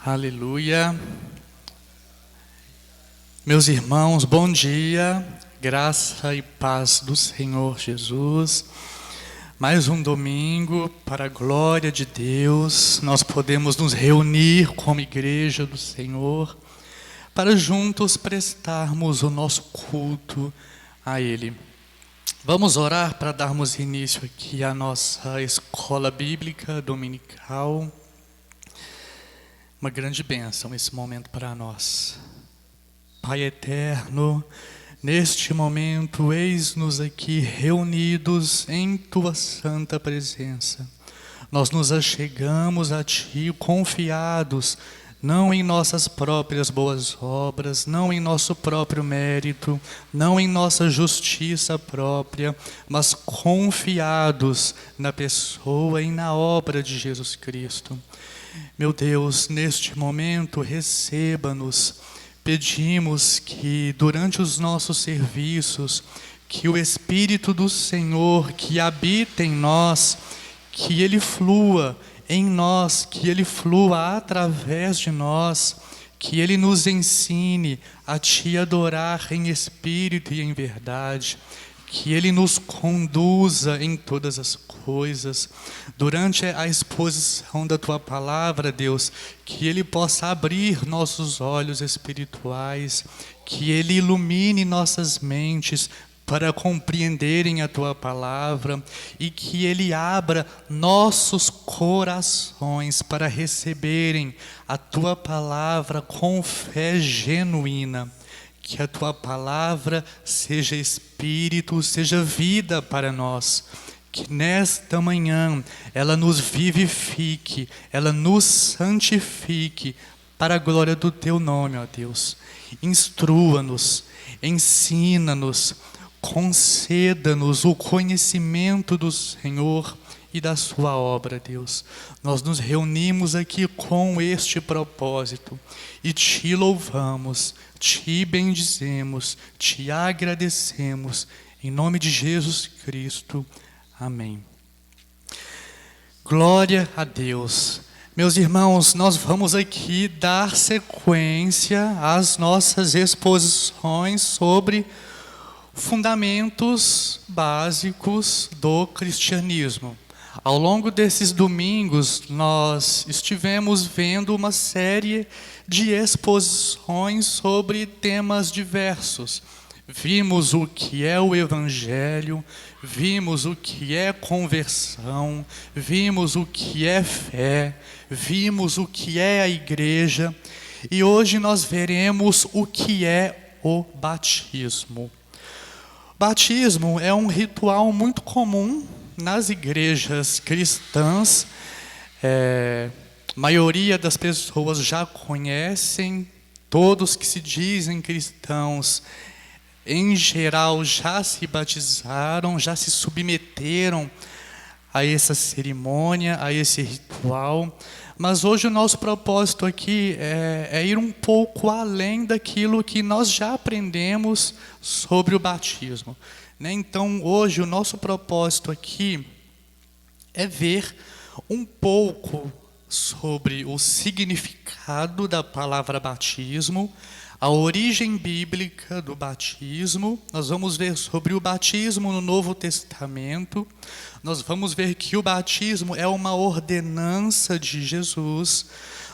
Aleluia. Meus irmãos, bom dia, graça e paz do Senhor Jesus. Mais um domingo para a glória de Deus, nós podemos nos reunir como igreja do Senhor para juntos prestarmos o nosso culto a Ele. Vamos orar para darmos início aqui à nossa escola bíblica dominical. Uma grande bênção esse momento para nós. Pai eterno, neste momento, eis-nos aqui reunidos em Tua santa presença. Nós nos achegamos a Ti confiados, não em nossas próprias boas obras, não em nosso próprio mérito, não em nossa justiça própria, mas confiados na pessoa e na obra de Jesus Cristo. Meu Deus, neste momento, receba-nos. Pedimos que durante os nossos serviços, que o Espírito do Senhor que habita em nós, que Ele flua em nós, que Ele flua através de nós, que Ele nos ensine a Te adorar em espírito e em verdade, que Ele nos conduza em todas as coisas. Durante a exposição da Tua palavra, Deus, que Ele possa abrir nossos olhos espirituais, que Ele ilumine nossas mentes para compreenderem a Tua palavra e que Ele abra nossos corações para receberem a Tua palavra com fé genuína. Que a Tua palavra seja espírito, seja vida para nós. Que nesta manhã ela nos vivifique, ela nos santifique para a glória do Teu nome, ó Deus. Instrua-nos, ensina-nos, conceda-nos o conhecimento do Senhor e da Sua obra, Deus. Nós nos reunimos aqui com este propósito e Te louvamos, Te bendizemos, Te agradecemos, em nome de Jesus Cristo. Amém. Glória a Deus. Meus irmãos, nós vamos aqui dar sequência às nossas exposições sobre fundamentos básicos do cristianismo. Ao longo desses domingos, nós estivemos vendo uma série de exposições sobre temas diversos. Vimos o que é o Evangelho, vimos o que é conversão, vimos o que é fé, vimos o que é a igreja, e hoje nós veremos o que é o batismo. Batismo é um ritual muito comum nas igrejas cristãs. A maioria das pessoas já conhecem, todos que se dizem cristãos, em geral, já se batizaram, já se submeteram a essa cerimônia, a esse ritual. Mas hoje o nosso propósito aqui é ir um pouco além daquilo que nós já aprendemos sobre o batismo. Então, hoje o nosso propósito aqui é ver um pouco sobre o significado da palavra batismo, a origem bíblica do batismo. Nós vamos ver sobre o batismo no Novo Testamento. Nós vamos ver que o batismo é uma ordenança de Jesus.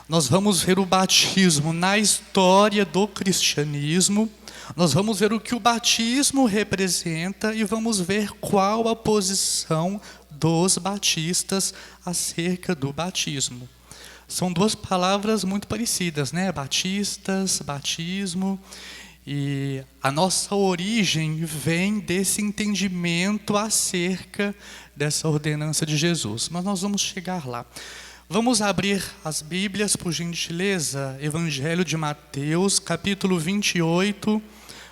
Nós vamos ver o batismo na história do cristianismo. Nós vamos ver o que o batismo representa e vamos ver qual a posição dos batistas acerca do batismo. São duas palavras muito parecidas, né? Batistas, batismo. E a nossa origem vem desse entendimento acerca dessa ordenança de Jesus. Mas nós vamos chegar lá. Vamos abrir as Bíblias, por gentileza. Evangelho de Mateus, capítulo 28.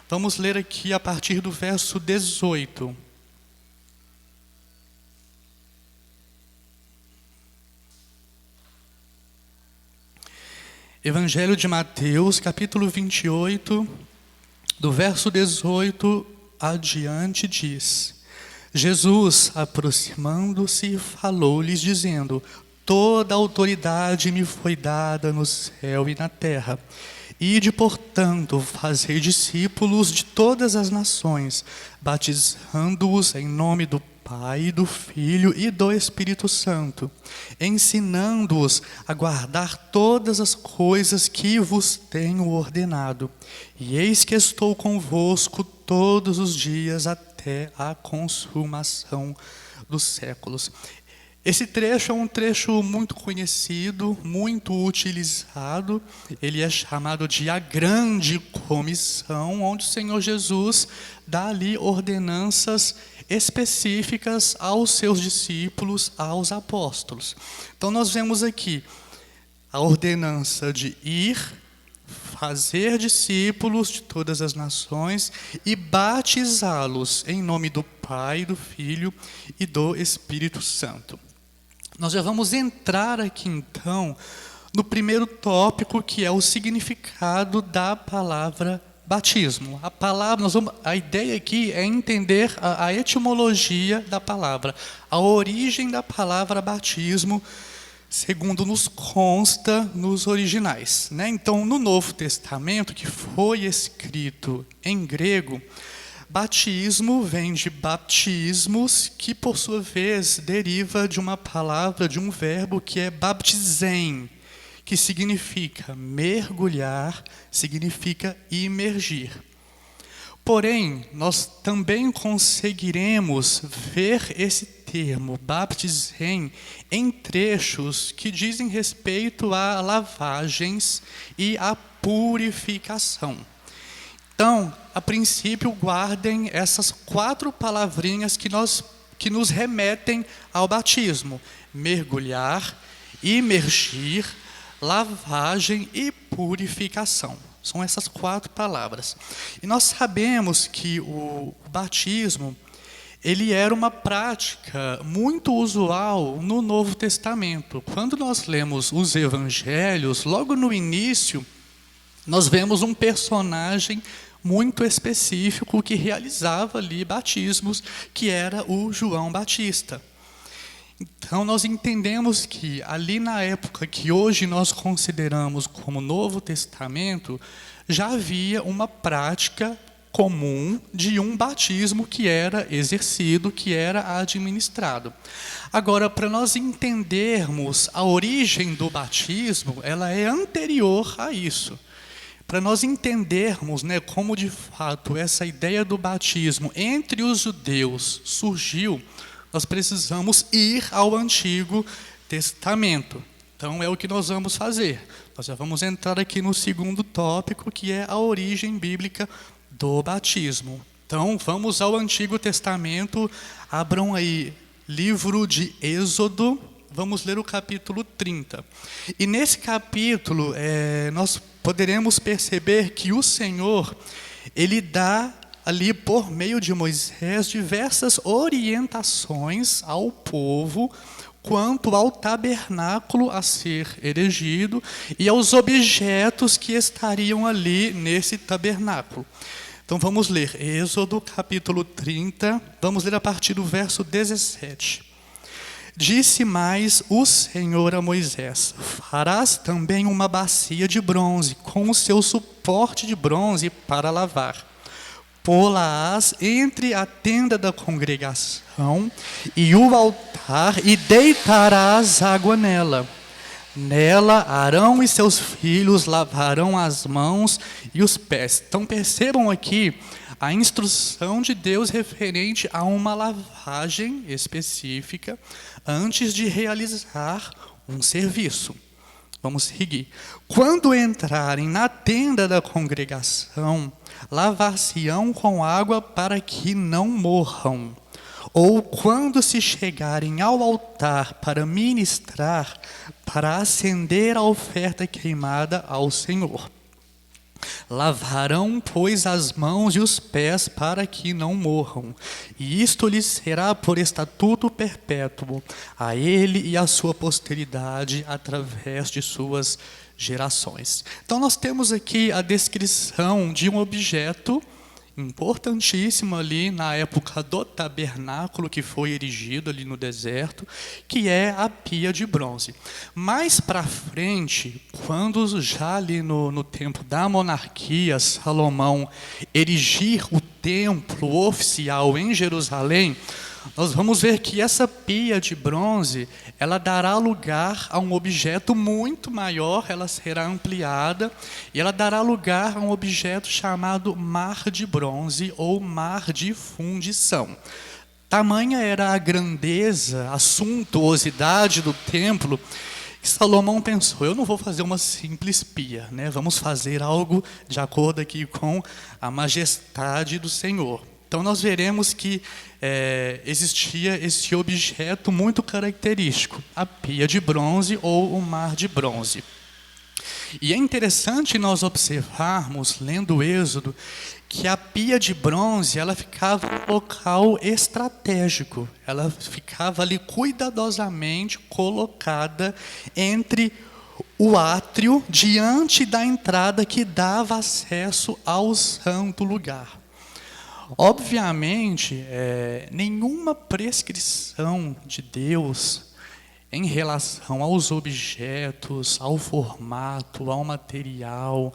Vamos ler aqui a partir do verso 18. Evangelho de Mateus, capítulo 28, do verso 18 adiante, diz: Jesus, aproximando-se, falou-lhes dizendo: toda a autoridade me foi dada no céu e na terra. Ide, portanto, fazei discípulos de todas as nações, batizando-os em nome do Pai, do Filho e do Espírito Santo, ensinando-os a guardar todas as coisas que vos tenho ordenado. E eis que estou convosco todos os dias até a consumação dos séculos. Esse trecho é um trecho muito conhecido, muito utilizado. Ele é chamado de a Grande Comissão, onde o Senhor Jesus dá ali ordenanças específicas aos seus discípulos, aos apóstolos. Então nós vemos aqui a ordenança de ir, fazer discípulos de todas as nações e batizá-los em nome do Pai, do Filho e do Espírito Santo. Nós já vamos entrar aqui então no primeiro tópico, que é o significado da palavra batismo. A ideia aqui é entender a etimologia da palavra, a origem da palavra batismo, segundo nos consta nos originais, né? Então, no Novo Testamento, que foi escrito em grego, batismo vem de baptismos, que por sua vez deriva de uma palavra, de um verbo que é baptizein, que significa mergulhar, significa imergir. Porém, nós também conseguiremos ver esse termo, baptizein, em trechos que dizem respeito a lavagens e a purificação. Então, a princípio, guardem essas 4 palavrinhas que nos remetem ao batismo: mergulhar, imergir, lavagem e purificação. São essas 4 palavras. E nós sabemos que o batismo, ele era uma prática muito usual no Novo Testamento. Quando nós lemos os evangelhos, logo no início, nós vemos um personagem muito específico que realizava ali batismos, que era o João Batista. Então, nós entendemos que ali na época que hoje nós consideramos como Novo Testamento, já havia uma prática comum de um batismo que era exercido, que era administrado. Agora, para nós entendermos a origem do batismo, ela é anterior a isso. Para nós entendermos, né, como de fato essa ideia do batismo entre os judeus surgiu, nós precisamos ir ao Antigo Testamento. Então é o que nós vamos fazer. Nós já vamos entrar aqui no segundo tópico, que é a origem bíblica do batismo. Então vamos ao Antigo Testamento, abram aí livro de Êxodo, vamos ler o capítulo 30. E nesse capítulo nós poderemos perceber que o Senhor, ele dá ali por meio de Moisés diversas orientações ao povo quanto ao tabernáculo a ser erigido e aos objetos que estariam ali nesse tabernáculo. Então vamos ler Êxodo capítulo 30, vamos ler a partir do verso 17. Disse mais o Senhor a Moisés: farás também uma bacia de bronze, com o seu suporte de bronze para lavar. Pô-la-ás entre a tenda da congregação e o altar, e deitarás água nela. Nela, Arão e seus filhos lavarão as mãos e os pés. Então percebam aqui a instrução de Deus referente a uma lavagem específica antes de realizar um serviço. Vamos seguir. Quando entrarem na tenda da congregação, lavar-se-ão com água para que não morram. Ou quando se chegarem ao altar para ministrar, para acender a oferta queimada ao Senhor. Lavarão, pois, as mãos e os pés para que não morram. E isto lhes será por estatuto perpétuo, a ele e à sua posteridade, através de suas gerações. Então nós temos aqui a descrição de um objeto importantíssimo ali na época do tabernáculo que foi erigido ali no deserto, que é a pia de bronze. Mais para frente, quando já ali no tempo da monarquia, Salomão erigir o templo oficial em Jerusalém, nós vamos ver que essa pia de bronze, ela dará lugar a um objeto muito maior, ela será ampliada, e ela dará lugar a um objeto chamado mar de bronze ou mar de fundição. Tamanha era a grandeza, a suntuosidade do templo, que Salomão pensou, eu não vou fazer uma simples pia, né? Vamos fazer algo de acordo aqui com a majestade do Senhor. Então nós veremos que existia esse objeto muito característico, a pia de bronze ou o mar de bronze. E é interessante nós observarmos, lendo o Êxodo, que a pia de bronze ela ficava em um local estratégico, ela ficava ali cuidadosamente colocada entre o átrio, diante da entrada que dava acesso ao santo lugar. Obviamente, nenhuma prescrição de Deus em relação aos objetos, ao formato, ao material,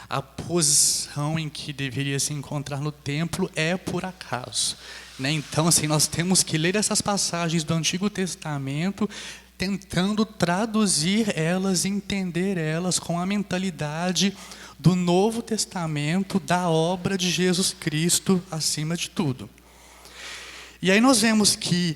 à posição em que deveria se encontrar no templo é por acaso, né? Então, assim, nós temos que ler essas passagens do Antigo Testamento tentando traduzir elas, entender elas com a mentalidade do Novo Testamento, da obra de Jesus Cristo acima de tudo. E aí nós vemos que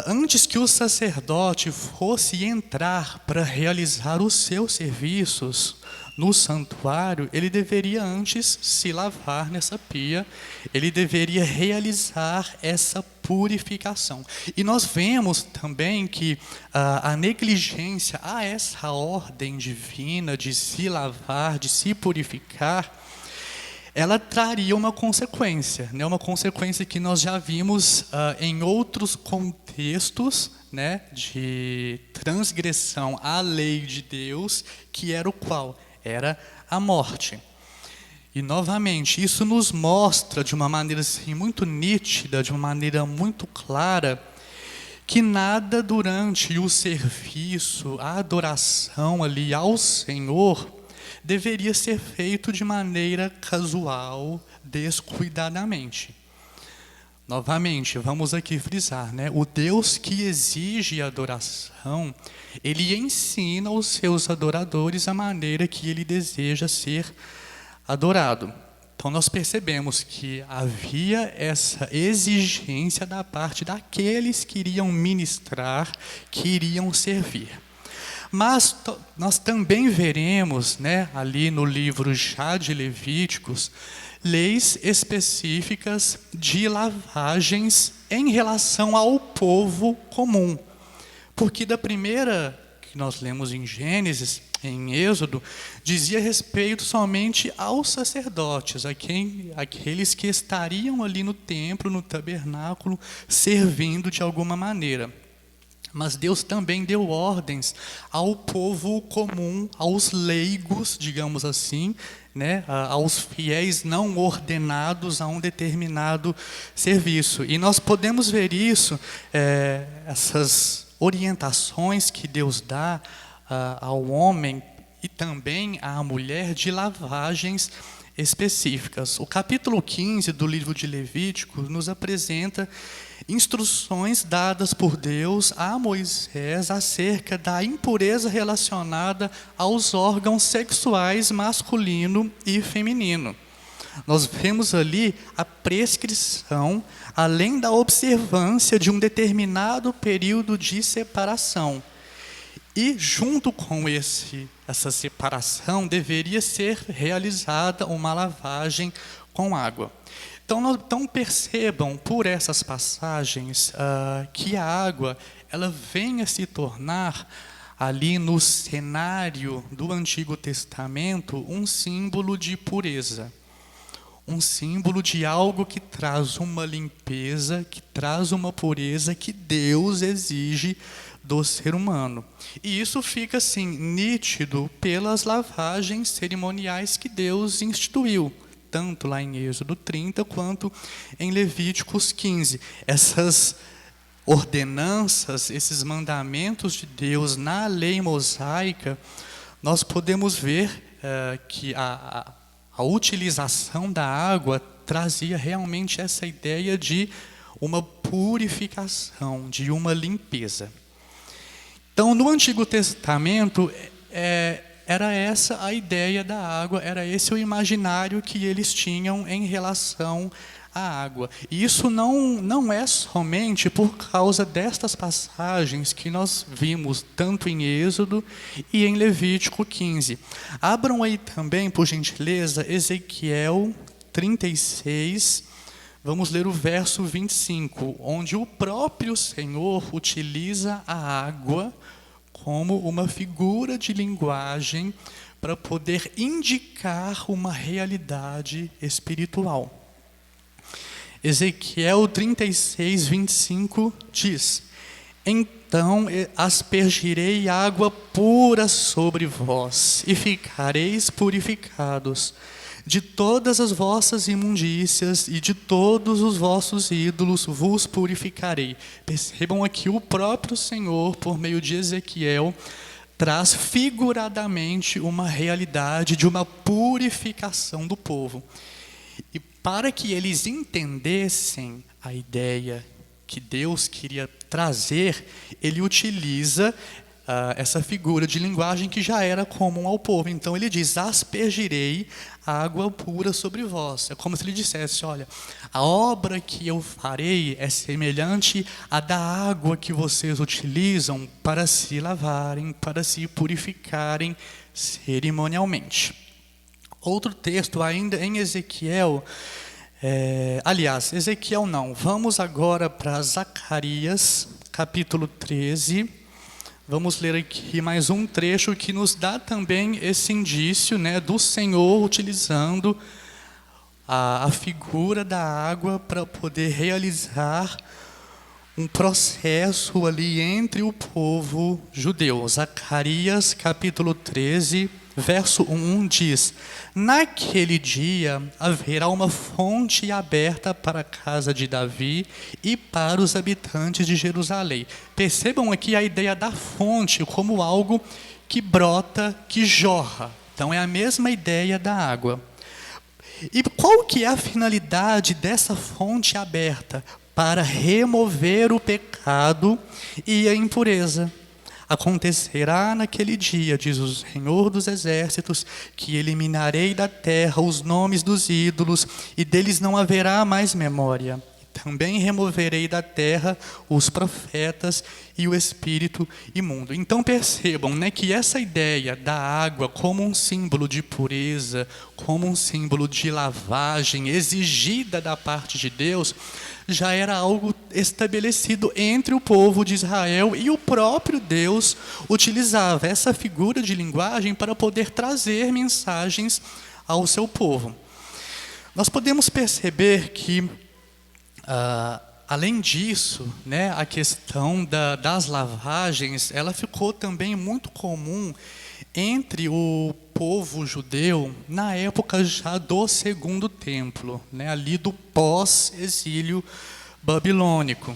antes que o sacerdote fosse entrar para realizar os seus serviços no santuário, ele deveria antes se lavar nessa pia, ele deveria realizar essa purificação. E nós vemos também que a negligência a essa ordem divina de se lavar, de se purificar, ela traria uma consequência, né? Uma consequência que nós já vimos em outros contextos, né, de transgressão à lei de Deus, que era o qual? Era a morte. E novamente, isso nos mostra de uma maneira assim, muito nítida, de uma maneira muito clara, que nada durante o serviço, a adoração ali ao Senhor, deveria ser feito de maneira casual, descuidadamente. Novamente, vamos aqui frisar, né? O Deus que exige adoração, ele ensina aos seus adoradores a maneira que ele deseja ser adorado. Então nós percebemos que havia essa exigência da parte daqueles que iriam ministrar, que iriam servir. Mas nós também veremos, né, ali no livro já de Levíticos, leis específicas de lavagens em relação ao povo comum. Porque da primeira que nós lemos em Gênesis, em Êxodo, dizia respeito somente aos sacerdotes, aqueles que estariam ali no templo, no tabernáculo, servindo de alguma maneira. Mas Deus também deu ordens ao povo comum, aos leigos, digamos assim, né, aos fiéis não ordenados a um determinado serviço. E nós podemos ver isso, essas orientações que Deus dá ao homem e também à mulher de lavagens específicas. O capítulo 15 do livro de Levítico nos apresenta instruções dadas por Deus a Moisés acerca da impureza relacionada aos órgãos sexuais masculino e feminino. Nós vemos ali a prescrição, além da observância de um determinado período de separação. E junto com essa separação deveria ser realizada uma lavagem com água. Então percebam por essas passagens que a água ela vem a se tornar ali no cenário do Antigo Testamento um símbolo de pureza. Um símbolo de algo que traz uma limpeza, que traz uma pureza que Deus exige do ser humano. E isso fica assim nítido pelas lavagens cerimoniais que Deus instituiu, tanto lá em Êxodo 30 quanto em Levíticos 15. Essas ordenanças, esses mandamentos de Deus na lei mosaica, nós podemos ver que a utilização da água trazia realmente essa ideia de uma purificação, de uma limpeza. Então, no Antigo Testamento, era essa a ideia da água, era esse o imaginário que eles tinham em relação à água. E isso não é somente por causa destas passagens que nós vimos, tanto em Êxodo e em Levítico 15. Abram aí também, por gentileza, Ezequiel 36, vamos ler o verso 25, onde o próprio Senhor utiliza a água como uma figura de linguagem para poder indicar uma realidade espiritual. Ezequiel 36, 25 diz: então aspergirei água pura sobre vós, e ficareis purificados. De todas as vossas imundícias e de todos os vossos ídolos vos purificarei. Percebam aqui o próprio Senhor, por meio de Ezequiel, traz figuradamente uma realidade de uma purificação do povo. E para que eles entendessem a ideia que Deus queria trazer, ele utiliza essa figura de linguagem que já era comum ao povo. Então ele diz: aspergirei água pura sobre vós. É como se ele dissesse: olha, a obra que eu farei é semelhante à da água que vocês utilizam para se lavarem, para se purificarem cerimonialmente. Outro texto ainda em Ezequiel, Ezequiel não, vamos agora para Zacarias, capítulo 13, vamos ler aqui mais um trecho que nos dá também esse indício, do Senhor utilizando a figura da água para poder realizar um processo ali entre o povo judeu. Zacarias capítulo 13, verso 1 diz: naquele dia haverá uma fonte aberta para a casa de Davi e para os habitantes de Jerusalém. Percebam aqui a ideia da fonte como algo que brota, que jorra. Então é a mesma ideia da água. E qual que é a finalidade dessa fonte aberta? Para remover o pecado e a impureza. Acontecerá naquele dia, diz o Senhor dos Exércitos, que eliminarei da terra os nomes dos ídolos, e deles não haverá mais memória. Também removerei da terra os profetas e o espírito imundo. Então percebam, que essa ideia da água como um símbolo de pureza, como um símbolo de lavagem exigida da parte de Deus, já era algo estabelecido entre o povo de Israel, e o próprio Deus utilizava essa figura de linguagem para poder trazer mensagens ao seu povo. Nós podemos perceber que, além disso, a questão das lavagens, ela ficou também muito comum entre o povo judeu na época já do Segundo Templo, ali do pós-exílio babilônico.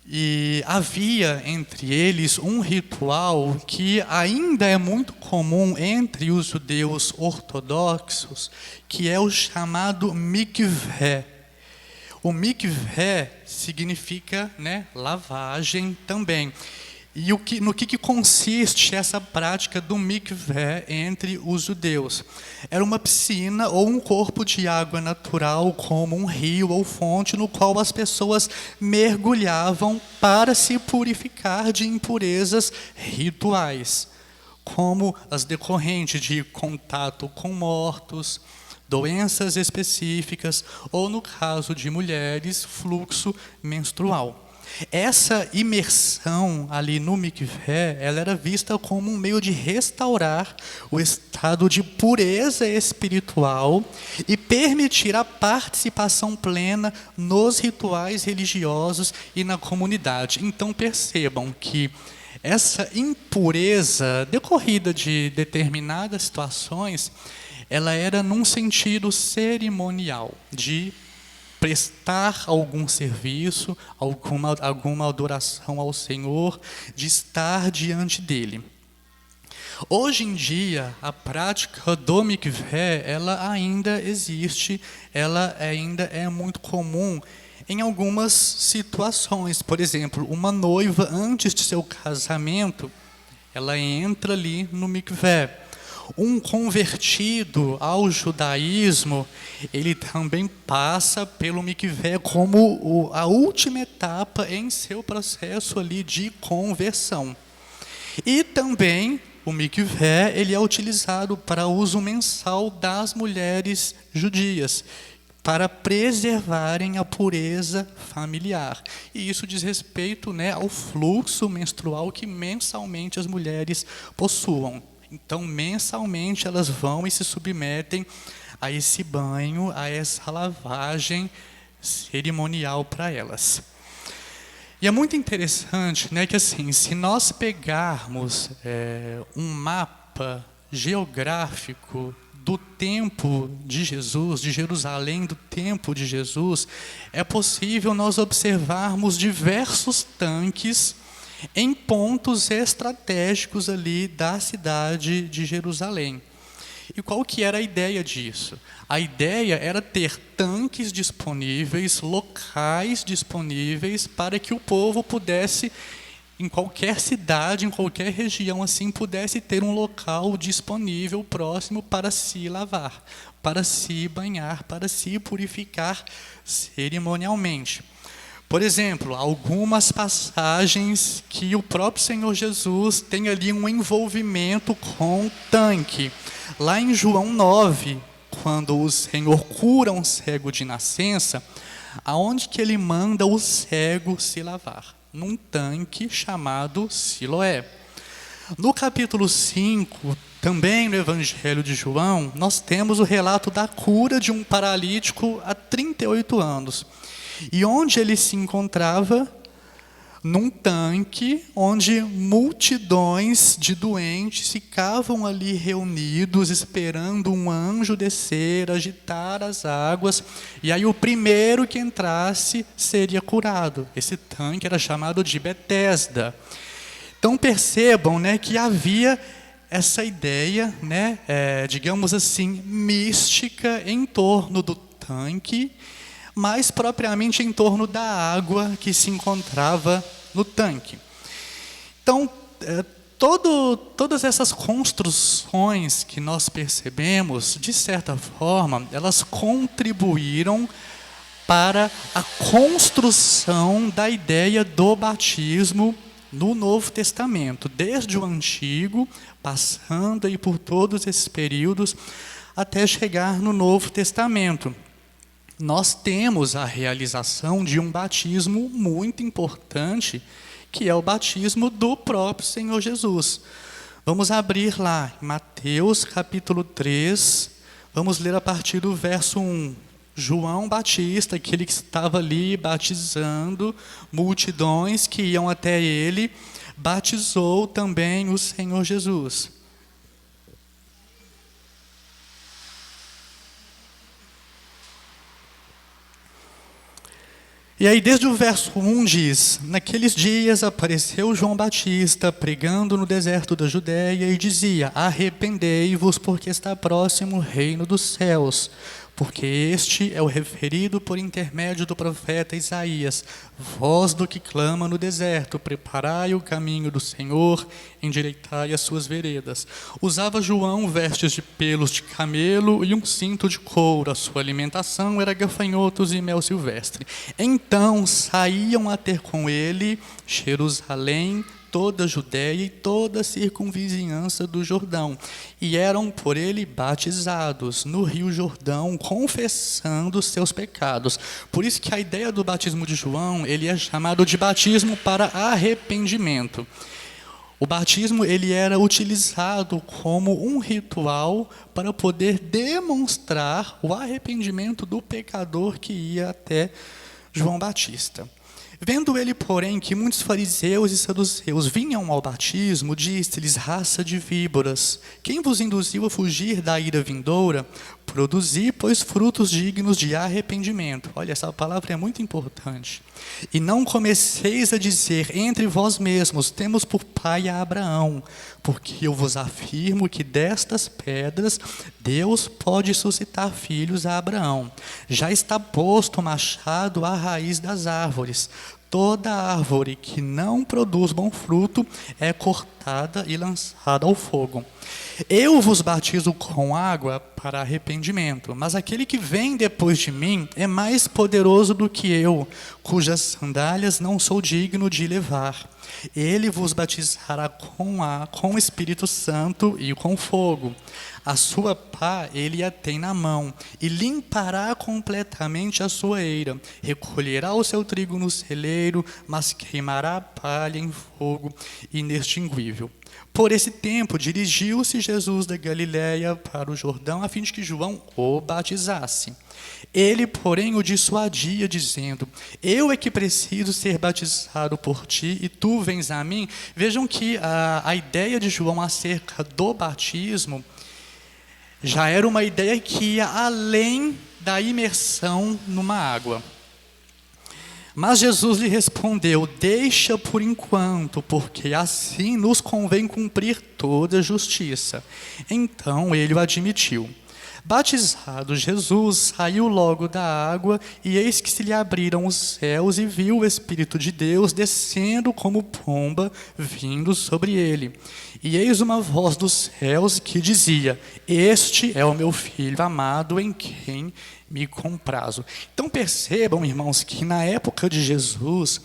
E havia entre eles um ritual que ainda é muito comum entre os judeus ortodoxos, que é o chamado mikvé. O mikvé significa lavagem também. E no que consiste essa prática do mikvé entre os judeus? Era uma piscina ou um corpo de água natural, como um rio ou fonte, no qual as pessoas mergulhavam para se purificar de impurezas rituais, como as decorrentes de contato com mortos, doenças específicas, ou no caso de mulheres, fluxo menstrual. Essa imersão ali no mikvé, ela era vista como um meio de restaurar o estado de pureza espiritual e permitir a participação plena nos rituais religiosos e na comunidade. Então percebam que essa impureza decorrida de determinadas situações, ela era num sentido cerimonial, de prestar algum serviço, alguma adoração ao Senhor, de estar diante dele. Hoje em dia, a prática do mikvé, ela ainda existe, ela ainda é muito comum em algumas situações. Por exemplo, uma noiva, antes de seu casamento, ela entra ali no mikvé. Um convertido ao judaísmo, ele também passa pelo mikvé como a última etapa em seu processo ali de conversão. E também o mikvé, ele é utilizado para uso mensal das mulheres judias, para preservarem a pureza familiar. E isso diz respeito, ao fluxo menstrual que mensalmente as mulheres possuam. Então, mensalmente, elas vão e se submetem a esse banho, a essa lavagem cerimonial para elas. E é muito interessante, que assim, se nós pegarmos um mapa geográfico do tempo de Jesus, de Jerusalém, do tempo de Jesus, é possível nós observarmos diversos tanques em pontos estratégicos ali da cidade de Jerusalém. E qual que era a ideia disso? A ideia era ter tanques disponíveis, locais disponíveis, para que o povo pudesse, em qualquer cidade, em qualquer região assim, pudesse ter um local disponível, próximo, para se lavar, para se banhar, para se purificar cerimonialmente. Por exemplo, algumas passagens que o próprio Senhor Jesus tem ali um envolvimento com tanque. Lá em João 9, quando o Senhor cura um cego de nascença, aonde que ele manda o cego se lavar? Num tanque chamado Siloé. No capítulo 5, também no Evangelho de João, nós temos o relato da cura de um paralítico há 38 anos. E onde ele se encontrava? Num tanque onde multidões de doentes ficavam ali reunidos, esperando um anjo descer, agitar as águas, e aí o primeiro que entrasse seria curado. Esse tanque era chamado de Betesda. Então percebam, que havia essa ideia, digamos assim, mística em torno do tanque, mais propriamente em torno da água que se encontrava no tanque. Então, todas essas construções que nós percebemos, de certa forma, elas contribuíram para a construção da ideia do batismo no Novo Testamento, desde o Antigo, passando aí por todos esses períodos, até chegar no Novo Testamento. Nós temos a realização de um batismo muito importante, que é o batismo do próprio Senhor Jesus. Vamos abrir lá, em Mateus capítulo 3, vamos ler a partir do verso 1. João Batista, aquele que estava ali batizando multidões que iam até ele, batizou também o Senhor Jesus. E aí, desde o verso 1 diz: naqueles dias apareceu João Batista, pregando no deserto da Judéia, e dizia: arrependei-vos, porque está próximo o reino dos céus. Porque este é o referido por intermédio do profeta Isaías, voz do que clama no deserto: preparai o caminho do Senhor, endireitai as suas veredas. Usava João vestes de pelos de camelo e um cinto de couro. A sua alimentação era gafanhotos e mel silvestre. Então saíam a ter com ele Jerusalém, toda a Judéia e toda a circunvizinhança do Jordão, e eram por ele batizados no rio Jordão, confessando seus pecados. Por isso que a ideia do batismo de João, ele é chamado de batismo para arrependimento. O batismo, ele era utilizado como um ritual para poder demonstrar o arrependimento do pecador que ia até João Batista. Vendo ele, porém, que muitos fariseus e saduceus vinham ao batismo, disse-lhes: raça de víboras, quem vos induziu a fugir da ira vindoura? Produzi, pois, frutos dignos de arrependimento. Olha, essa palavra é muito importante. E não comeceis a dizer entre vós mesmos: temos por pai a Abraão, porque eu vos afirmo que destas pedras Deus pode suscitar filhos a Abraão. Já está posto o machado à raiz das árvores. Toda árvore que não produz bom fruto é cortada e lançada ao fogo. Eu vos batizo com água para arrependimento, mas aquele que vem depois de mim é mais poderoso do que eu, cujas sandálias não sou digno de levar. Ele vos batizará com o Espírito Santo e com fogo. A sua pá ele a tem na mão, e limpará completamente a sua eira. Recolherá o seu trigo no celeiro, mas queimará a palha em fogo inextinguível. Por esse tempo, dirigiu-se Jesus da Galiléia para o Jordão, a fim de que João o batizasse. Ele, porém, o dissuadia, dizendo: eu é que preciso ser batizado por ti, e tu vens a mim. Vejam que a ideia de João acerca do batismo já era uma ideia que ia além da imersão numa água. Mas Jesus lhe respondeu: deixa por enquanto, porque assim nos convém cumprir toda a justiça. Então ele o admitiu. Batizado Jesus, saiu logo da água, e eis que se lhe abriram os céus, e viu o Espírito de Deus descendo como pomba, vindo sobre ele. E eis uma voz dos céus que dizia: este é o meu Filho amado, em quem me comprazo. Então percebam, irmãos, que na época de Jesus,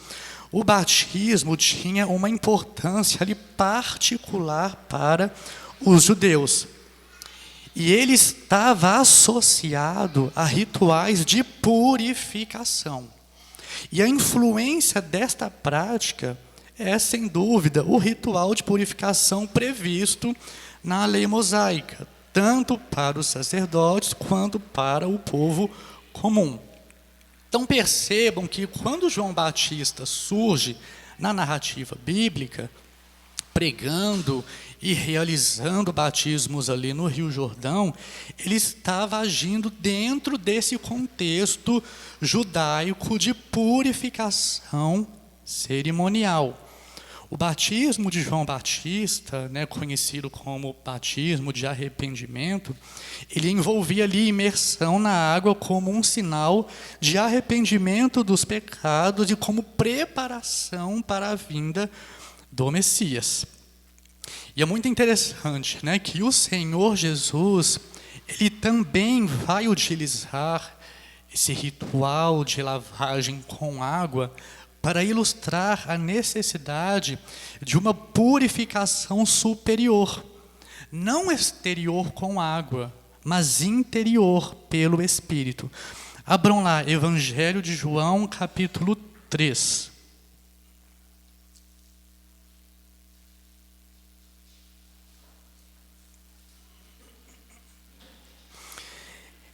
o batismo tinha uma importância ali particular para os judeus. E ele estava associado a rituais de purificação. E a influência desta prática é, sem dúvida, o ritual de purificação previsto na lei mosaica, tanto para os sacerdotes quanto para o povo comum. Então percebam que quando João Batista surge na narrativa bíblica, pregando e realizando batismos ali no Rio Jordão, ele estava agindo dentro desse contexto judaico de purificação cerimonial. O batismo de João Batista, conhecido como batismo de arrependimento, ele envolvia ali imersão na água como um sinal de arrependimento dos pecados e como preparação para a vinda do Messias. E é muito interessante, que o Senhor Jesus, ele também vai utilizar esse ritual de lavagem com água para ilustrar a necessidade de uma purificação superior, não exterior com água, mas interior pelo Espírito. Abram lá, Evangelho de João, capítulo 3.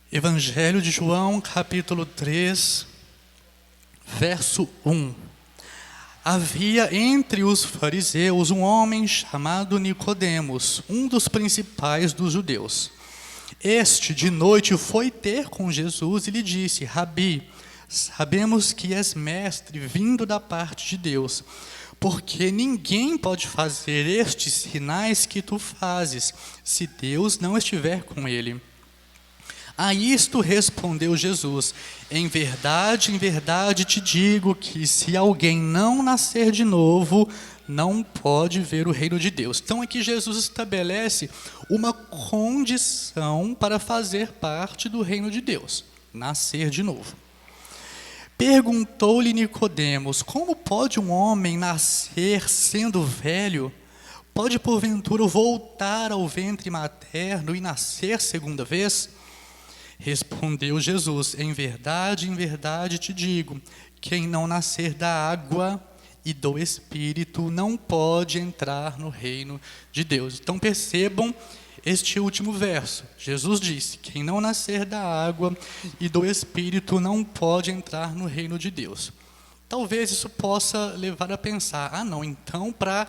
Evangelho de João, capítulo 3, verso 1. Havia entre os fariseus um homem chamado Nicodemos, um dos principais dos judeus. Este, de noite, foi ter com Jesus e lhe disse: Rabi, sabemos que és mestre vindo da parte de Deus, porque ninguém pode fazer estes sinais que tu fazes, se Deus não estiver com ele. A isto respondeu Jesus: em verdade te digo que se alguém não nascer de novo, não pode ver o reino de Deus. Então aqui Jesus estabelece uma condição para fazer parte do reino de Deus: nascer de novo. Perguntou-lhe Nicodemos: como pode um homem nascer sendo velho? Pode porventura voltar ao ventre materno e nascer segunda vez? Respondeu Jesus: em verdade te digo, quem não nascer da água e do Espírito não pode entrar no reino de Deus. Então percebam este último verso. Jesus disse: quem não nascer da água e do Espírito não pode entrar no reino de Deus. Talvez isso possa levar a pensar, não, então para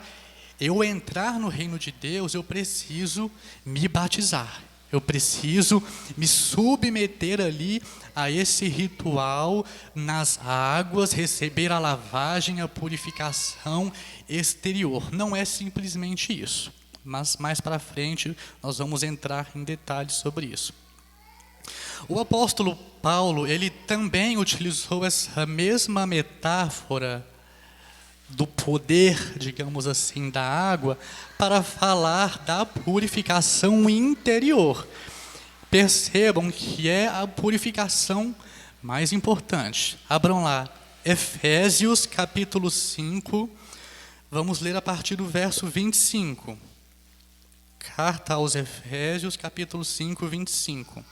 eu entrar no reino de Deus, eu preciso me batizar. Eu preciso me submeter ali a esse ritual nas águas, receber a lavagem, a purificação exterior. Não é simplesmente isso, mas mais para frente nós vamos entrar em detalhes sobre isso. O apóstolo Paulo, ele também utilizou essa mesma metáfora do poder, digamos assim, da água, para falar da purificação interior. Percebam que é a purificação mais importante. Abram lá, Efésios capítulo 5, vamos ler a partir do verso 25. Carta aos Efésios, capítulo 5, 25.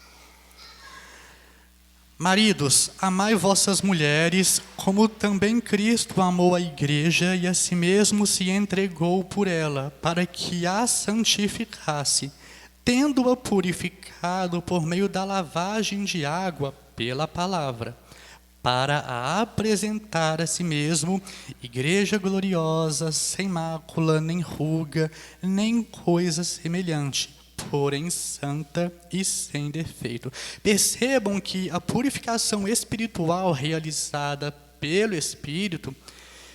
Maridos, amai vossas mulheres, como também Cristo amou a igreja e a si mesmo se entregou por ela, para que a santificasse, tendo-a purificado por meio da lavagem de água pela palavra, para a apresentar a si mesmo, igreja gloriosa, sem mácula, nem ruga, nem coisa semelhante, porém santa e sem defeito. Percebam que a purificação espiritual realizada pelo Espírito,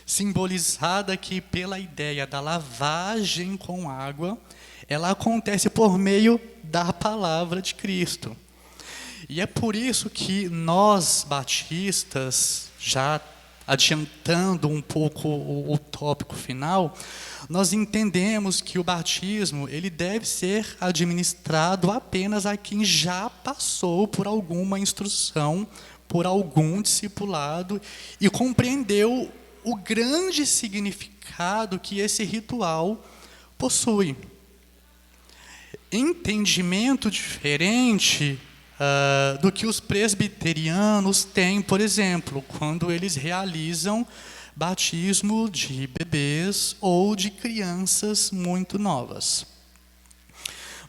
simbolizada aqui pela ideia da lavagem com água, ela acontece por meio da palavra de Cristo. E é por isso que nós, batistas, já adiantando um pouco o tópico final, nós entendemos que o batismo ele deve ser administrado apenas a quem já passou por alguma instrução, por algum discipulado e compreendeu o grande significado que esse ritual possui. Entendimento diferente do que os presbiterianos têm, por exemplo, quando eles realizam batismo de bebês ou de crianças muito novas.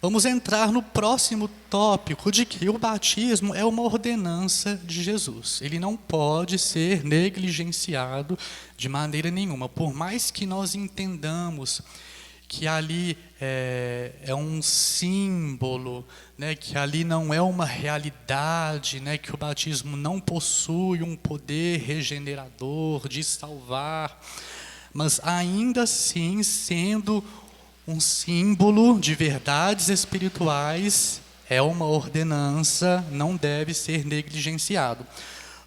Vamos entrar no próximo tópico de que o batismo é uma ordenança de Jesus. Ele não pode ser negligenciado de maneira nenhuma, por mais que nós entendamos que ali é um símbolo, né, que ali não é uma realidade, né, que o batismo não possui um poder regenerador de salvar, mas ainda assim, sendo um símbolo de verdades espirituais, é uma ordenança, não deve ser negligenciado.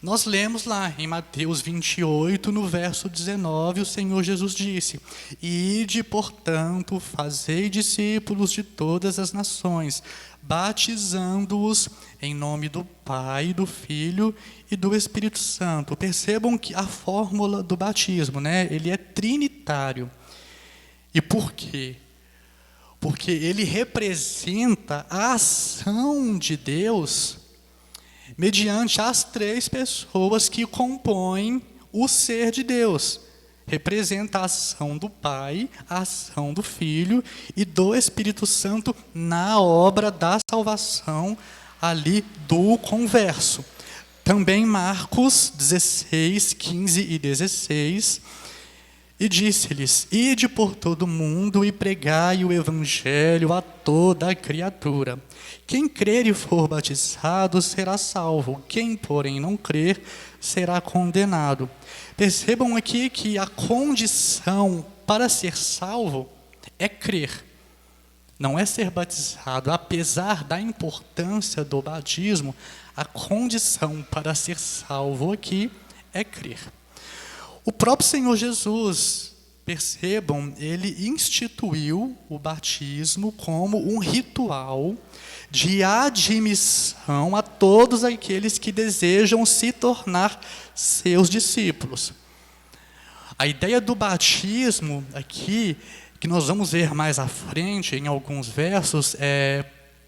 Nós lemos lá em Mateus 28, no verso 19, o Senhor Jesus disse: Ide, portanto, fazei discípulos de todas as nações, batizando-os em nome do Pai, do Filho e do Espírito Santo. Percebam que a fórmula do batismo, né, ele é trinitário. E por quê? Porque ele representa a ação de Deus mediante as três pessoas que compõem o ser de Deus. Representa a ação do Pai, a ação do Filho e do Espírito Santo na obra da salvação ali do converso. Também Marcos 16, 15 e 16, e disse-lhes: Ide por todo o mundo e pregai o evangelho a toda a criatura. Quem crer e for batizado será salvo, quem, porém, não crer será condenado. Percebam aqui que a condição para ser salvo é crer, não é ser batizado. Apesar da importância do batismo, a condição para ser salvo aqui é crer. O próprio Senhor Jesus, percebam, ele instituiu o batismo como um ritual de admissão a todos aqueles que desejam se tornar seus discípulos. A ideia do batismo aqui, que nós vamos ver mais à frente em alguns versos,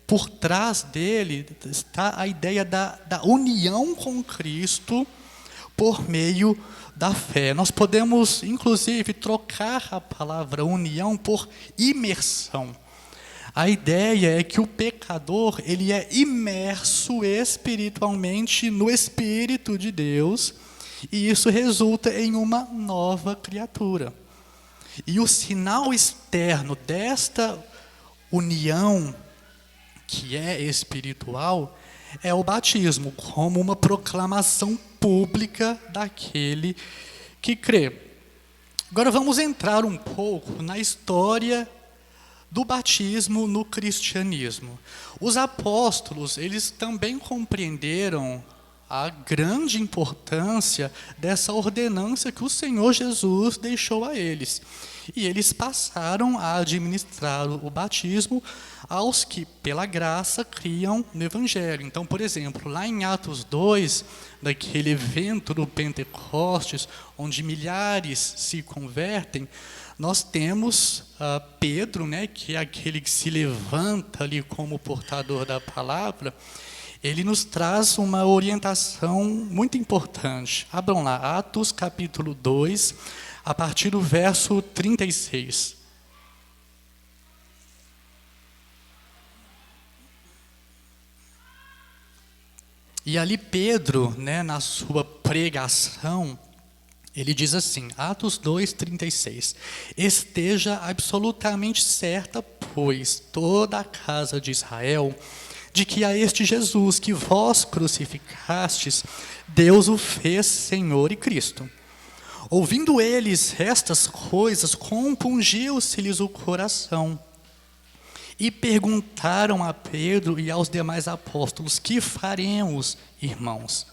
por trás dele está a ideia da união com Cristo por meio da fé. Nós podemos, inclusive, trocar a palavra união por imersão. A ideia é que o pecador ele é imerso espiritualmente no Espírito de Deus E isso resulta em uma nova criatura. E o sinal externo desta união, que é espiritual, é o batismo, como uma proclamação pública daquele que crê. Agora vamos entrar um pouco na história do batismo no cristianismo. Os apóstolos, eles também compreenderam a grande importância dessa ordenança que o Senhor Jesus deixou a eles. E eles passaram a administrar o batismo aos que, pela graça, criam no Evangelho. Então, por exemplo, lá em Atos 2, daquele evento do Pentecostes, onde milhares se convertem, nós temos Pedro, né, que é aquele que se levanta ali como portador da palavra. Ele nos traz uma orientação muito importante. Abram lá, Atos capítulo 2, a partir do verso 36. E ali Pedro, né, na sua pregação, ele diz assim, Atos 2, 36. Esteja absolutamente certa, pois, toda a casa de Israel, de que a este Jesus que vós crucificastes, Deus o fez Senhor e Cristo. Ouvindo eles estas coisas, compungiu-se-lhes o coração. E perguntaram a Pedro e aos demais apóstolos, que faremos, irmãos?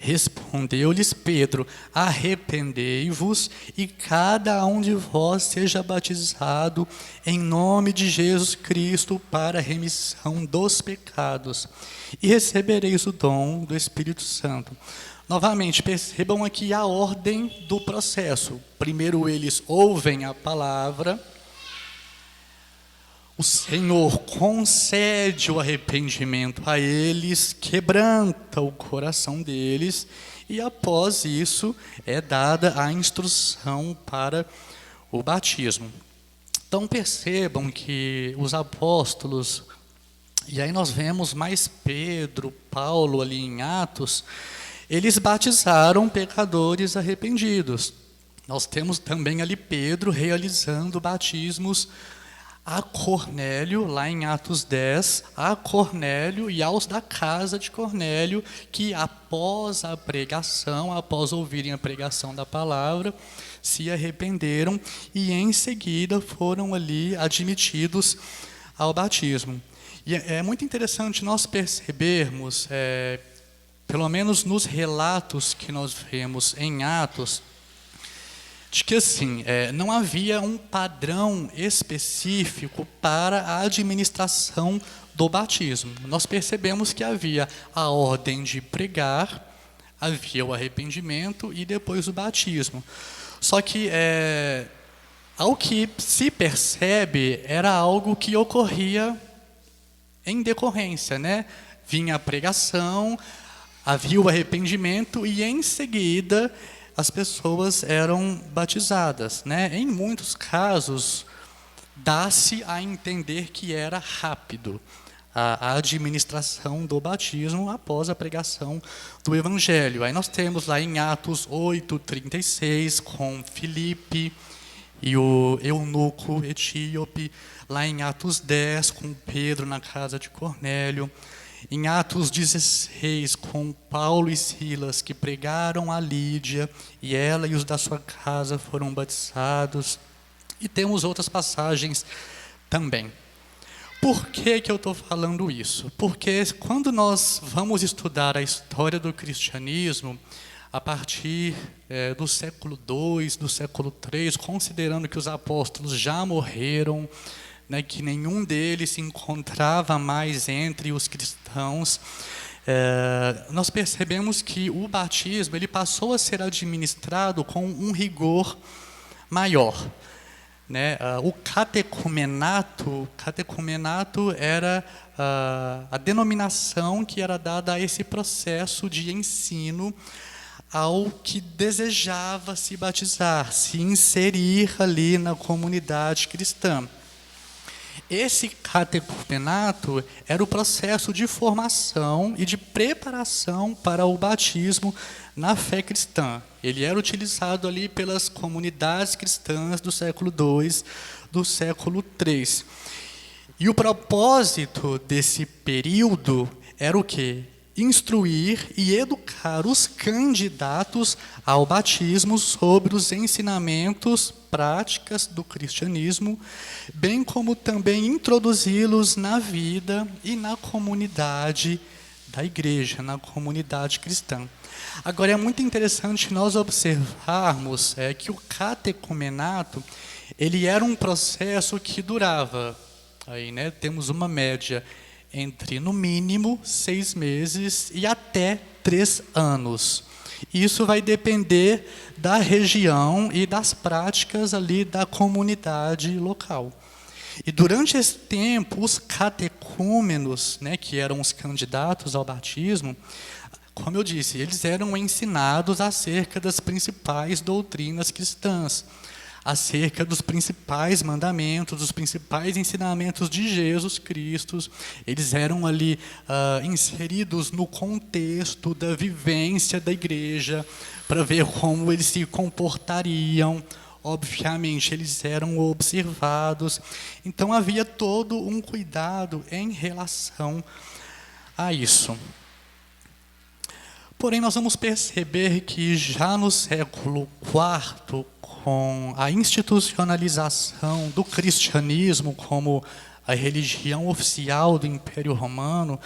Respondeu-lhes Pedro, arrependei-vos e cada um de vós seja batizado em nome de Jesus Cristo para a remissão dos pecados, e recebereis o dom do Espírito Santo. Novamente, percebam aqui a ordem do processo. Primeiro eles ouvem a palavra, o Senhor concede o arrependimento a eles, quebranta o coração deles, e após isso é dada a instrução para o batismo. Então percebam que os apóstolos, e aí nós vemos mais Pedro, Paulo ali em Atos, eles batizaram pecadores arrependidos. Nós temos também ali Pedro realizando batismos a Cornélio, lá em Atos 10, a Cornélio e aos da casa de Cornélio, que após a pregação, após ouvirem a pregação da palavra, se arrependeram e em seguida foram ali admitidos ao batismo. E é muito interessante nós percebermos, pelo menos nos relatos que nós vemos em Atos, de que assim, não havia um padrão específico para a administração do batismo. Nós percebemos que havia a ordem de pregar, havia o arrependimento e depois o batismo. Só que, ao que se percebe, era algo que ocorria em decorrência, né? Vinha a pregação, havia o arrependimento e em seguida as pessoas eram batizadas, né? Em muitos casos, dá-se a entender que era rápido a administração do batismo após a pregação do Evangelho. Aí nós temos lá em Atos 8, 36, com Filipe e o eunuco etíope, lá em Atos 10, com Pedro na casa de Cornélio, em Atos 16, com Paulo e Silas, que pregaram a Lídia, e ela e os da sua casa foram batizados. E temos outras passagens também. Por que eu estou falando isso? Porque quando nós vamos estudar a história do cristianismo, a partir do século II, do século III, considerando que os apóstolos já morreram, né, que nenhum deles se encontrava mais entre os cristãos, nós percebemos que o batismo ele passou a ser administrado com um rigor maior, né? O catecumenato era a denominação que era dada a esse processo de ensino ao que desejava se batizar, se inserir ali na comunidade cristã. Esse catecumenato era o processo de formação e de preparação para o batismo na fé cristã. Ele era utilizado ali pelas comunidades cristãs do século II, do século III. E o propósito desse período era o quê? Instruir e educar os candidatos ao batismo sobre os ensinamentos, práticas do cristianismo, bem como também introduzi-los na vida e na comunidade da igreja, na comunidade cristã. Agora, é muito interessante nós observarmos que o catecumenato, ele era um processo que durava, aí, né, temos uma média entre, no mínimo, 6 meses e até 3 anos. Isso vai depender da região e das práticas ali da comunidade local. E durante esse tempo, os catecúmenos, né, que eram os candidatos ao batismo, como eu disse, eles eram ensinados acerca das principais doutrinas cristãs, acerca dos principais mandamentos, dos principais ensinamentos de Jesus Cristo. Eles eram ali inseridos no contexto da vivência da igreja, para ver como eles se comportariam. Obviamente, eles eram observados. Então, havia todo um cuidado em relação a isso. Porém, nós vamos perceber que já no século IV, com a institucionalização do cristianismo como a religião oficial do Império Romano,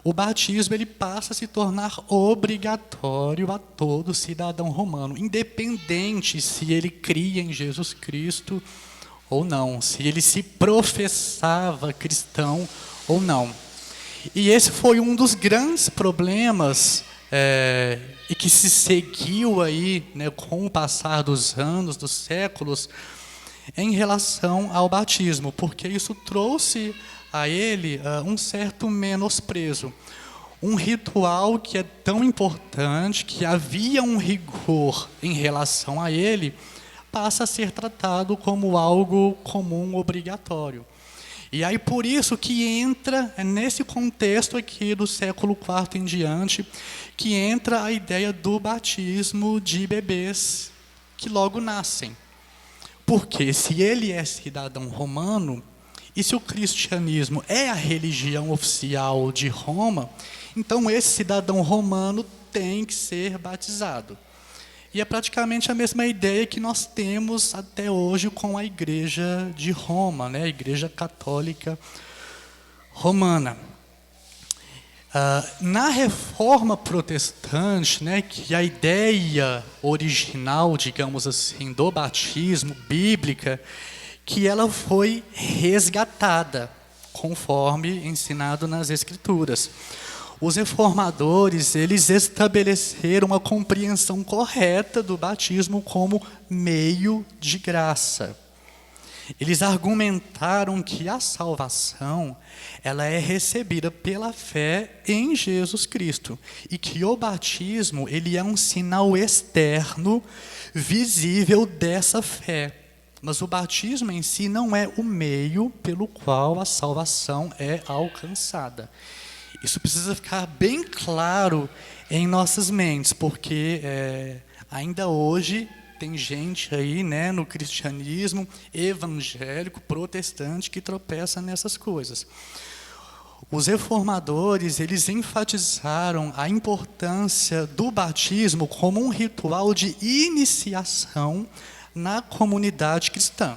o batismo ele passa a se tornar obrigatório a todo cidadão romano, independente se ele cria em Jesus Cristo ou não, se ele se professava cristão ou não. E esse foi um dos grandes problemas e que se seguiu aí, né, com o passar dos anos, dos séculos, em relação ao batismo, porque isso trouxe a ele um certo menosprezo. Um ritual que é tão importante, que havia um rigor em relação a ele, passa a ser tratado como algo comum, obrigatório. E aí por isso que entra, nesse contexto aqui do século IV em diante, que entra a ideia do batismo de bebês que logo nascem. Porque se ele é cidadão romano, e se o cristianismo é a religião oficial de Roma, então esse cidadão romano tem que ser batizado. E é praticamente a mesma ideia que nós temos até hoje com a Igreja de Roma, né? A Igreja Católica Romana. Na Reforma Protestante, né, que a ideia original, digamos assim, do batismo bíblica, que ela foi resgatada, conforme ensinado nas Escrituras. Os reformadores, eles estabeleceram uma compreensão correta do batismo como meio de graça. Eles argumentaram que a salvação, ela é recebida pela fé em Jesus Cristo e que o batismo, ele é um sinal externo, visível dessa fé. Mas o batismo em si não é o meio pelo qual a salvação é alcançada. Isso precisa ficar bem claro em nossas mentes, porque ainda hoje tem gente aí, né, no cristianismo evangélico, protestante, que tropeça nessas coisas. Os reformadores, eles enfatizaram a importância do batismo como um ritual de iniciação na comunidade cristã.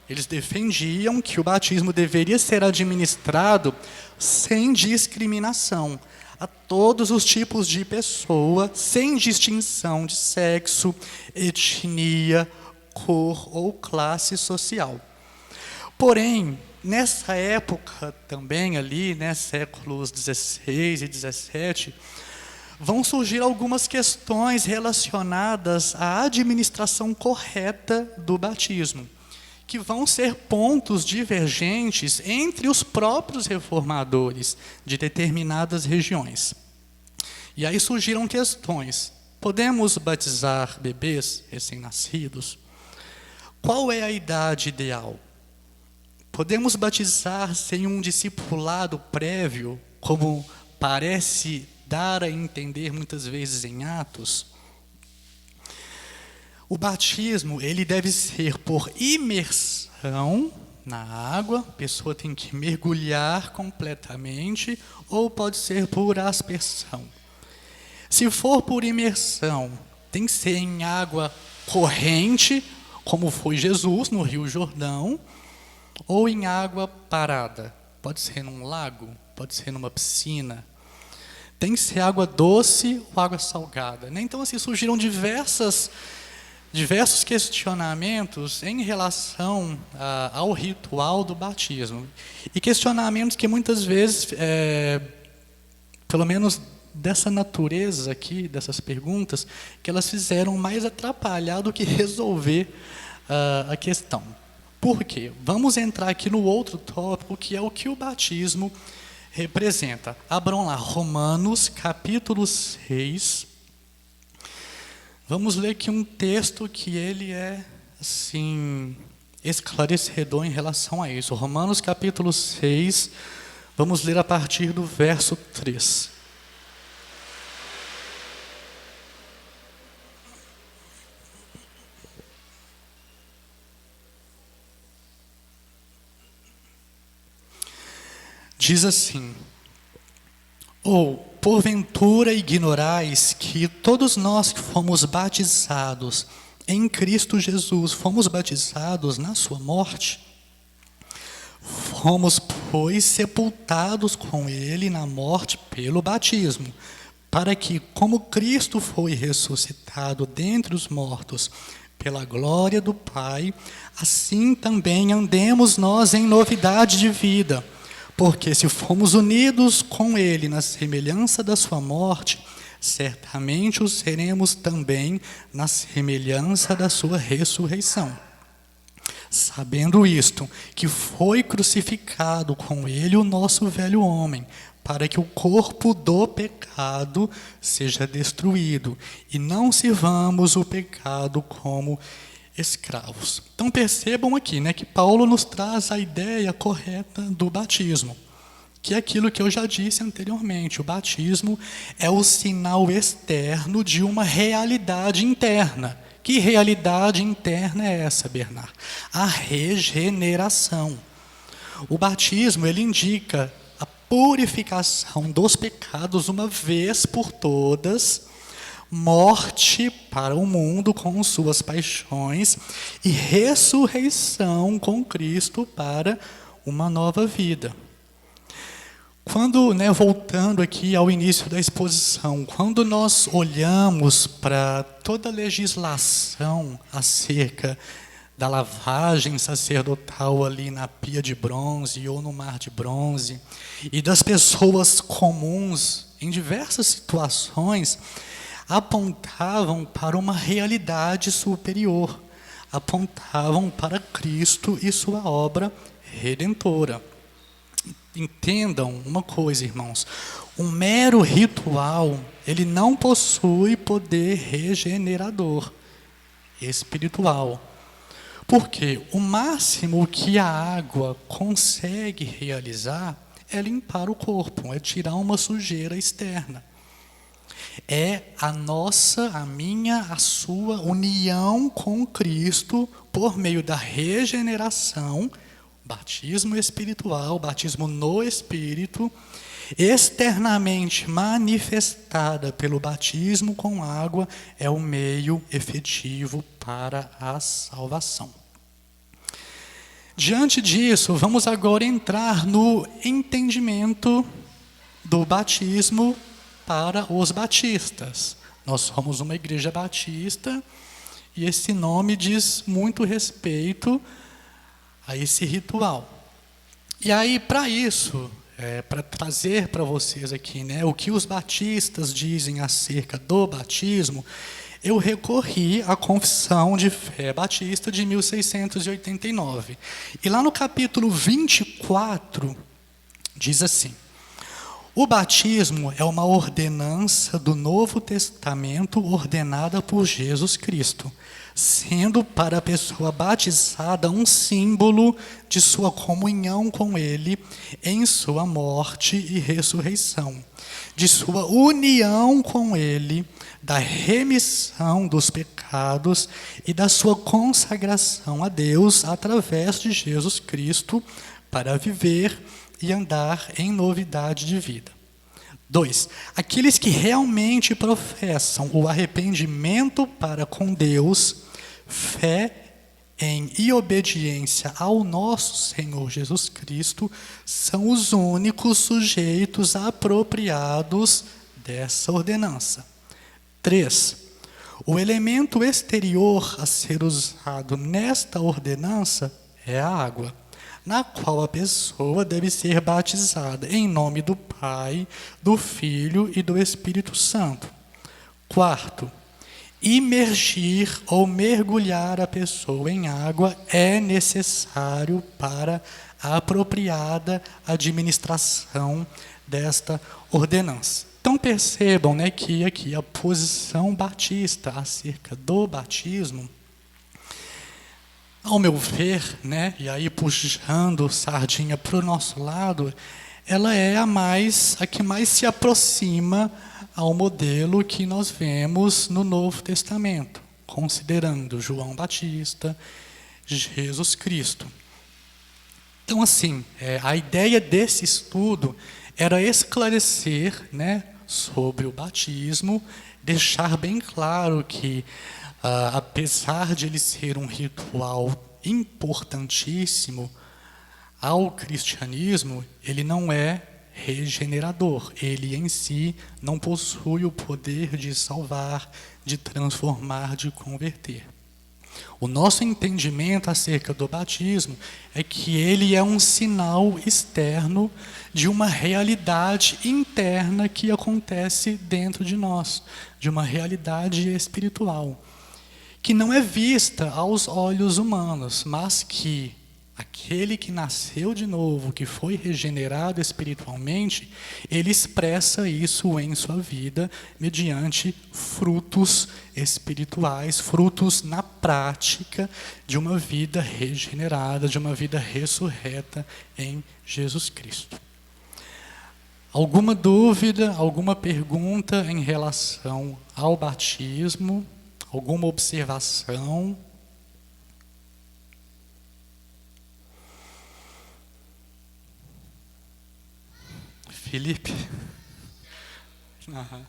Eles defendiam que o batismo deveria ser administrado sem discriminação a todos os tipos de pessoa, sem distinção de sexo, etnia, cor ou classe social. Porém, nessa época também ali, né, séculos XVI e XVII, vão surgir algumas questões relacionadas à administração correta do batismo, que vão ser pontos divergentes entre os próprios reformadores de determinadas regiões. E aí surgiram questões. Podemos batizar bebês recém-nascidos? Qual é a idade ideal? Podemos batizar sem um discipulado prévio, como parece dar a entender muitas vezes em Atos? O batismo, ele deve ser por imersão na água, a pessoa tem que mergulhar completamente, ou pode ser por aspersão. Se for por imersão, tem que ser em água corrente, como foi Jesus no Rio Jordão, ou em água parada. Pode ser num lago, pode ser numa piscina. Tem que ser água doce ou água salgada, né? Então, assim, surgiram diversos questionamentos em relação ao ritual do batismo. E questionamentos que muitas vezes, pelo menos dessa natureza aqui, dessas perguntas, que elas fizeram mais atrapalhar do que resolver a questão. Por quê? Vamos entrar aqui no outro tópico, que é o que o batismo representa. Abram lá, Romanos, capítulo 6. Vamos ler aqui um texto que ele é, assim, esclarecedor em relação a isso. Romanos, capítulo 6, vamos ler a partir do verso 3. Diz assim: ou, porventura, ignorais que todos nós que fomos batizados em Cristo Jesus, fomos batizados na sua morte? Fomos, pois, sepultados com ele na morte pelo batismo, para que, como Cristo foi ressuscitado dentre os mortos, pela glória do Pai, assim também andemos nós em novidade de vida. Porque se fomos unidos com ele na semelhança da sua morte, certamente o seremos também na semelhança da sua ressurreição. Sabendo isto, que foi crucificado com ele o nosso velho homem, para que o corpo do pecado seja destruído, e não sirvamos o pecado como escravos. Então percebam aqui, né, que Paulo nos traz a ideia correta do batismo, que é aquilo que eu já disse anteriormente. O batismo é o sinal externo de uma realidade interna. Que realidade interna é essa, Bernard? A regeneração. O batismo, ele indica a purificação dos pecados uma vez por todas, morte para o mundo com suas paixões e ressurreição com Cristo para uma nova vida. Quando, voltando aqui ao início da exposição, quando nós olhamos para toda a legislação acerca da lavagem sacerdotal ali na pia de bronze ou no mar de bronze, e das pessoas comuns em diversas situações, apontavam para uma realidade superior, apontavam para Cristo e sua obra redentora. Entendam uma coisa, irmãos, um mero ritual, ele não possui poder regenerador espiritual. Porque o máximo que a água consegue realizar é limpar o corpo, é tirar uma sujeira externa. É a nossa, a minha, a sua união com Cristo por meio da regeneração, batismo espiritual, batismo no Espírito, externamente manifestada pelo batismo com água, é o meio efetivo para a salvação. Diante disso, vamos agora entrar no entendimento do batismo para os batistas. Nós somos uma igreja batista e esse nome diz muito respeito a esse ritual. E aí, para isso, para trazer para vocês aqui, o que os batistas dizem acerca do batismo, eu recorri à Confissão de Fé Batista de 1689. E lá no capítulo 24, diz assim: O batismo é uma ordenança do Novo Testamento ordenada por Jesus Cristo, sendo para a pessoa batizada um símbolo de sua comunhão com Ele em sua morte e ressurreição, de sua união com Ele, da remissão dos pecados e da sua consagração a Deus através de Jesus Cristo para viver e andar em novidade de vida. 2. Aqueles que realmente professam o arrependimento para com Deus, fé em e obediência ao nosso Senhor Jesus Cristo, são os únicos sujeitos apropriados dessa ordenança. 3. O elemento exterior a ser usado nesta ordenança é a água, na qual a pessoa deve ser batizada em nome do Pai, do Filho e do Espírito Santo. 4. Imergir ou mergulhar a pessoa em água é necessário para a apropriada administração desta ordenança. Então percebam, né, que aqui a posição batista acerca do batismo, ao meu ver, né, e aí puxando sardinha para o nosso lado, ela é a que mais se aproxima ao modelo que nós vemos no Novo Testamento, considerando João Batista, Jesus Cristo. Então, assim, a ideia desse estudo era esclarecer, né, sobre o batismo, deixar bem claro que, apesar de ele ser um ritual importantíssimo ao cristianismo, ele não é regenerador. Ele em si não possui o poder de salvar, de transformar, de converter. O nosso entendimento acerca do batismo é que ele é um sinal externo de uma realidade interna que acontece dentro de nós, de uma realidade espiritual, que não é vista aos olhos humanos, mas que aquele que nasceu de novo, que foi regenerado espiritualmente, ele expressa isso em sua vida mediante frutos espirituais, frutos na prática de uma vida regenerada, de uma vida ressurreta em Jesus Cristo. Alguma dúvida, alguma pergunta em relação ao batismo? Alguma observação? Felipe? Aham.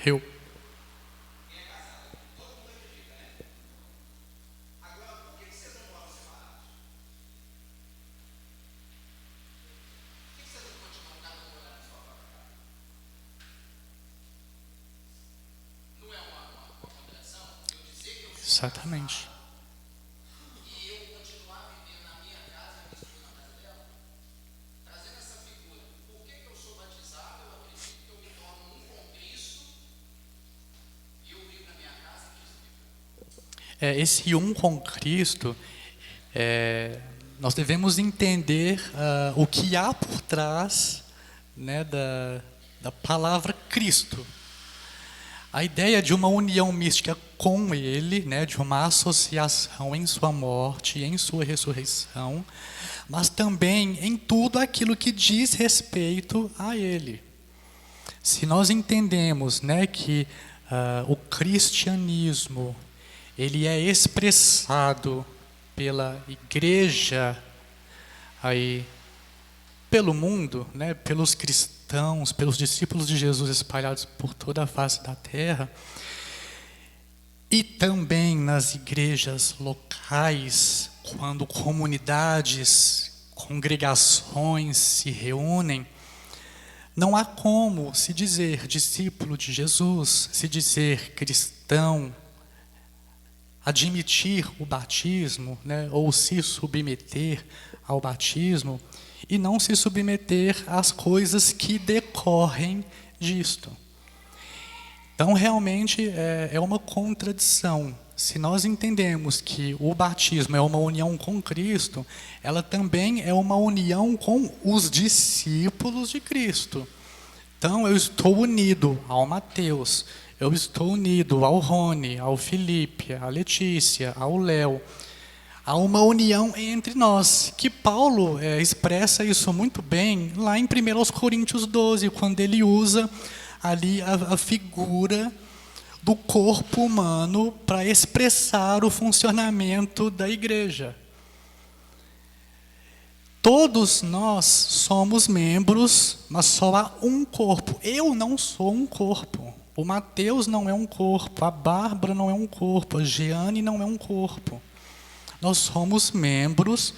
Eu. Exatamente. Esse um com Cristo, nós devemos entender o que há por trás, né, da palavra Cristo. A ideia de uma união mística com Ele, né, de uma associação em sua morte e em sua ressurreição, mas também em tudo aquilo que diz respeito a Ele. Se nós entendemos, né, que o cristianismo ele é expressado pela igreja aí pelo mundo, né, pelos cristãos, pelos discípulos de Jesus espalhados por toda a face da terra, e também nas igrejas locais, quando comunidades, congregações se reúnem, não há como se dizer discípulo de Jesus, se dizer cristão, admitir o batismo, né, ou se submeter ao batismo, e não se submeter às coisas que decorrem disto. Então, realmente, é uma contradição. Se nós entendemos que o batismo é uma união com Cristo, ela também é uma união com os discípulos de Cristo. Então, eu estou unido ao Mateus, eu estou unido ao Rony, ao Felipe, à Letícia, ao Léo. Há uma união entre nós, que Paulo expressa isso muito bem lá em 1 Coríntios 12, quando ele usa ali a figura do corpo humano para expressar o funcionamento da igreja. Todos nós somos membros, mas só há um corpo. Eu não sou um corpo. O Mateus não é um corpo, a Bárbara não é um corpo, a Jeane não é um corpo. Nós somos membros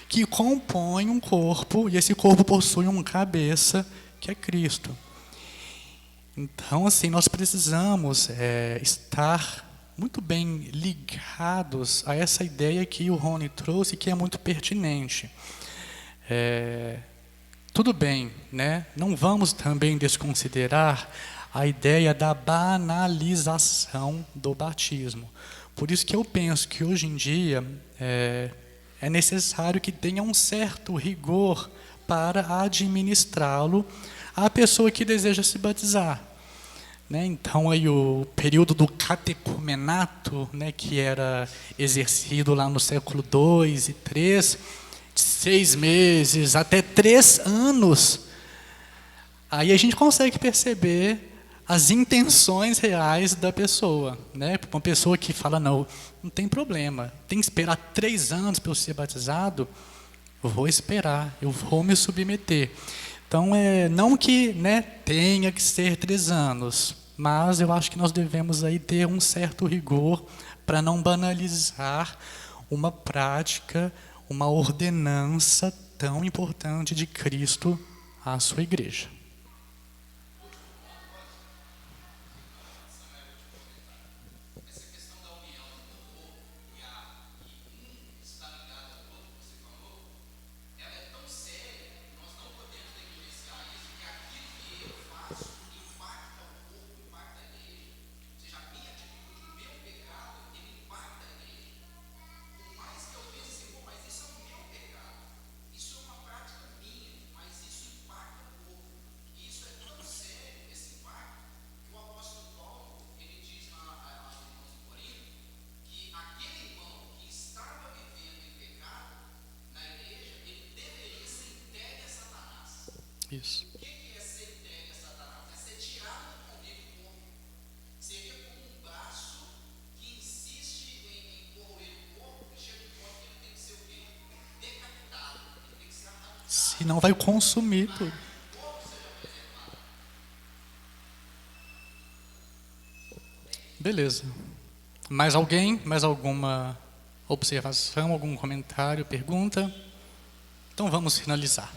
que compõem um corpo, e esse corpo possui uma cabeça, que é Cristo. Então, assim, nós precisamos estar muito bem ligados a essa ideia que o Rony trouxe, que é muito pertinente. Tudo bem, né? Não vamos também desconsiderar a ideia da banalização do batismo. Por isso que eu penso que hoje em dia é necessário que tenha um certo rigor para administrá-lo à pessoa que deseja se batizar. Né? Então, aí, o período do catecumenato, né, que era exercido lá no século II e III, de 6 meses até 3 anos, aí a gente consegue perceber as intenções reais da pessoa, né? Uma pessoa que fala, não tem problema, tem que esperar 3 anos para eu ser batizado, eu vou esperar, eu vou me submeter. Então, não que, né, tenha que ser 3 anos, mas eu acho que nós devemos aí ter um certo rigor para não banalizar uma prática, uma ordenança tão importante de Cristo à sua igreja. Isso. O que é ser entregue a Satanás? É ser tirado do convívio com o corpo. Seria como um braço que insiste em corroer o corpo, que chega um ponto que ele tem que ser o quê? Decapitado. Ele tem que ser arrancado. Senão vai consumir tudo. O corpo seja preservado. Beleza. Mais alguém? Mais alguma observação, algum comentário, pergunta? Então vamos finalizar.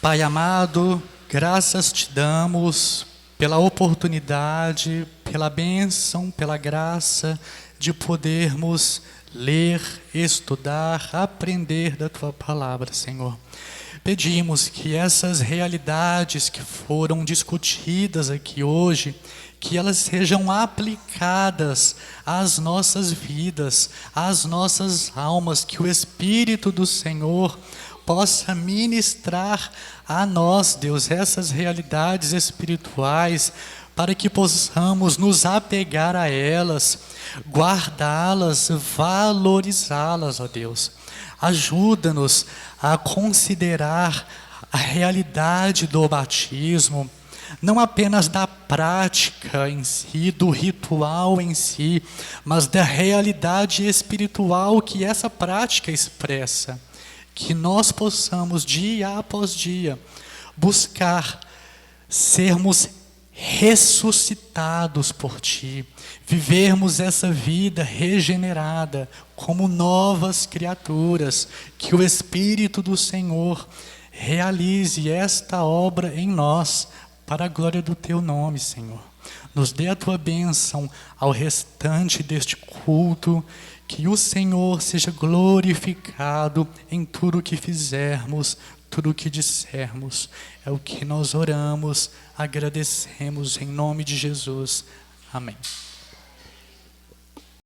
Pai amado, graças te damos pela oportunidade, pela bênção, pela graça de podermos ler, estudar, aprender da Tua palavra, Senhor. Pedimos que essas realidades que foram discutidas aqui hoje, que elas sejam aplicadas às nossas vidas, às nossas almas, que o Espírito do Senhor possa ministrar a nós, Deus, essas realidades espirituais, para que possamos nos apegar a elas, guardá-las, valorizá-las, ó Deus. Ajuda-nos a considerar a realidade do batismo, não apenas da prática em si, do ritual em si, mas da realidade espiritual que essa prática expressa. Que nós possamos, dia após dia, buscar sermos ressuscitados por Ti, vivermos essa vida regenerada como novas criaturas, que o Espírito do Senhor realize esta obra em nós, para a glória do Teu nome, Senhor. Nos dê a Tua bênção ao restante deste culto, que o Senhor seja glorificado em tudo o que fizermos, tudo o que dissermos. É o que nós oramos, agradecemos em nome de Jesus. Amém.